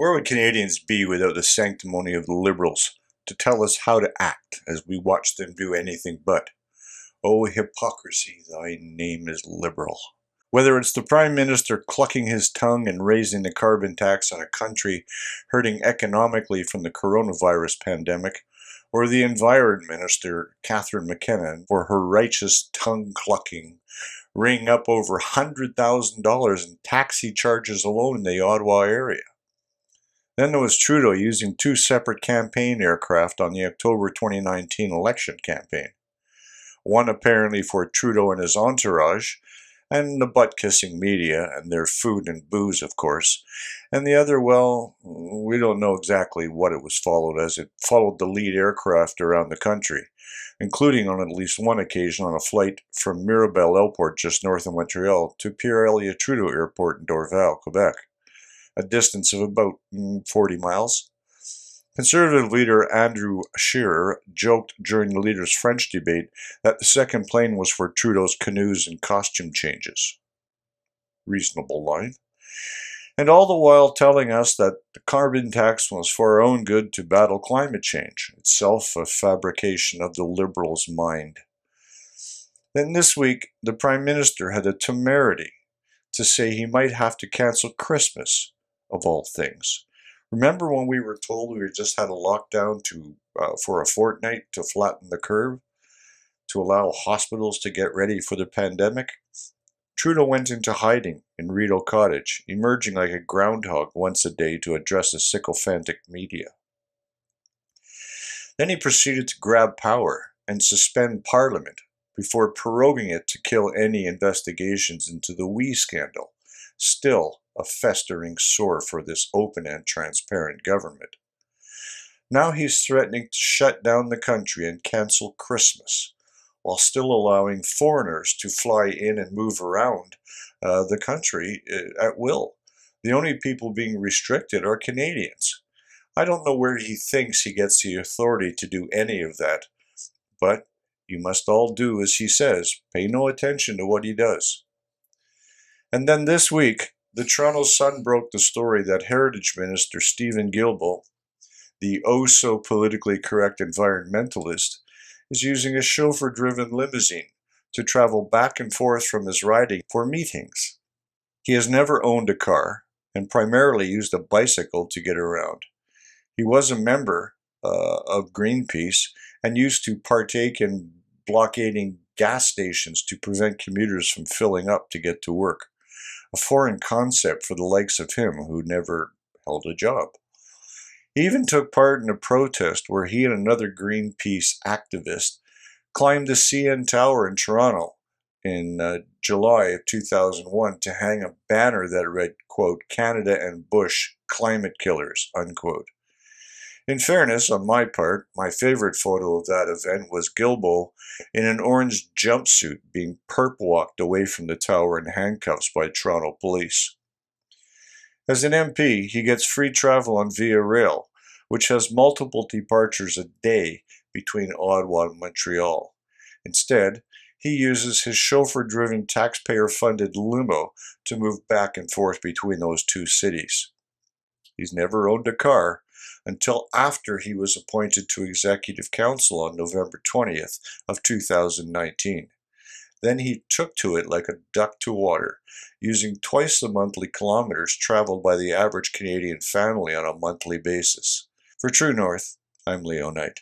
Where would Canadians be without the sanctimony of the Liberals to tell us how to act as we watch them do anything but? Oh, hypocrisy, thy name is Liberal. Whether it's the Prime Minister clucking his tongue and raising the carbon tax on a country hurting economically from the coronavirus pandemic, or the Environment Minister, Catherine McKenna, for her righteous tongue clucking, ringing up over $100,000 in taxi charges alone in the Ottawa area. Then there was Trudeau using two separate campaign aircraft on the October 2019 election campaign. One apparently for Trudeau and his entourage, and the butt-kissing media and their food and booze, of course. And the other, well, we don't know exactly what it was followed, as it followed the lead aircraft around the country, including on at least one occasion on a flight from Mirabel Airport just north of Montreal to Pierre Elliott Trudeau Airport in Dorval, Quebec, a distance of about 40 miles. Conservative leader Andrew Scheer joked during the leaders' French debate that the second plane was for Trudeau's canoes and costume changes. Reasonable line. And all the while telling us that the carbon tax was for our own good to battle climate change, itself a fabrication of the Liberals' mind. Then this week, the Prime Minister had the temerity to say he might have to cancel Christmas, of all things. Remember when we were told we just had a lockdown for a fortnight to flatten the curve, to allow hospitals to get ready for the pandemic? Trudeau went into hiding in Rideau Cottage, emerging like a groundhog once a day to address the sycophantic media. Then he proceeded to grab power and suspend Parliament before proroguing it to kill any investigations into the WE scandal, still a festering sore for this open and transparent government. Now he's threatening to shut down the country and cancel Christmas, while still allowing foreigners to fly in and move around the country at will. The only people being restricted are Canadians. I don't know where he thinks he gets the authority to do any of that, but you must all do as he says. Pay no attention to what he does. And then this week, the Toronto Sun broke the story that Heritage Minister Stephen Guilbeault, the oh-so-politically correct environmentalist, is using a chauffeur-driven limousine to travel back and forth from his riding for meetings. He has never owned a car and primarily used a bicycle to get around. He was a member of Greenpeace and used to partake in blockading gas stations to prevent commuters from filling up to get to work. A foreign concept for the likes of him who never held a job. He even took part in a protest where he and another Greenpeace activist climbed the CN Tower in Toronto in July of 2001 to hang a banner that read, quote, "Canada and Bush, climate killers," unquote. In fairness, on my part, my favorite photo of that event was Guilbeault in an orange jumpsuit being perp-walked away from the tower in handcuffs by Toronto police. As an MP, he gets free travel on Via Rail, which has multiple departures a day between Ottawa and Montreal. Instead, he uses his chauffeur-driven, taxpayer-funded limo to move back and forth between those two cities. He's never owned a car until after he was appointed to Executive Council on November 20th of 2019. Then he took to it like a duck to water, using twice the monthly kilometres traveled by the average Canadian family on a monthly basis. For True North, I'm Leo Knight.